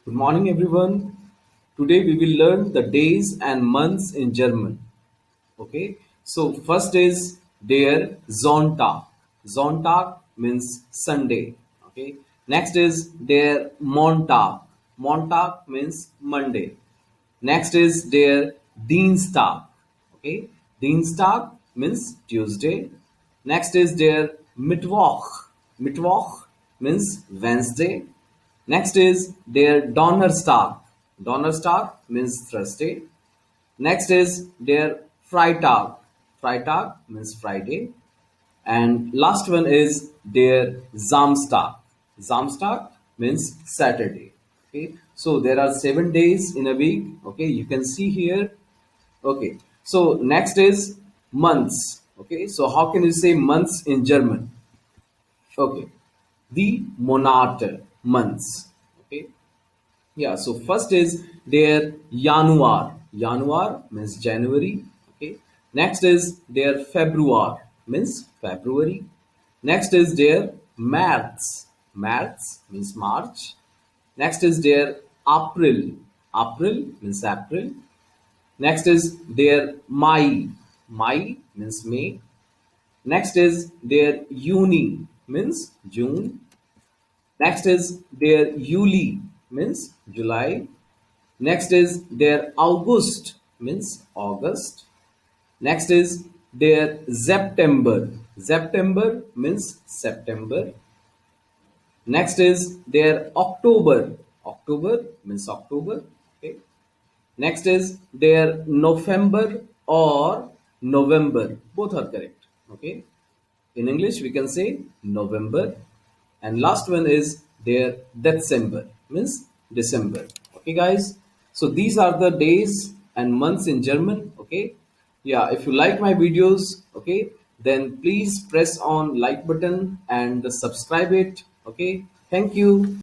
Good morning, everyone. Today we will learn the days and months in German. Okay, so first is der Sonntag. Sonntag means Sunday. Okay, next is der Montag. Montag means Monday. Next is der Dienstag. Okay, Dienstag means Tuesday. Next is der Mittwoch. Mittwoch means Wednesday. Next is der Donnerstag. Donnerstag means Thursday. Next is der Freitag. Freitag means Friday. And last one is der Samstag. Samstag means Saturday. Okay. So there are 7 days in a week. Okay. You can see here. Okay. So next is months. Okay. So how can you say months in German? Okay. The Monate, months. Okay. Yeah, so first is their Januar. Januar means January. Okay. Next is their February means February. Next is their März. März means March. Next is their April. April means April. Next is their Mai. Mai means May. Next is their Juni means June. Next is their Juli means July. Next is their August means August. Next is their September. September means September. Next is their October. October means October. Okay. Next is their November or November. Both are correct. Okay. In English, we can say November. And last one is their December, means December. Okay, guys. So these are the days and months in German. Okay. Yeah, if you like my videos, okay, then please press on like button and subscribe it. Okay. Thank you.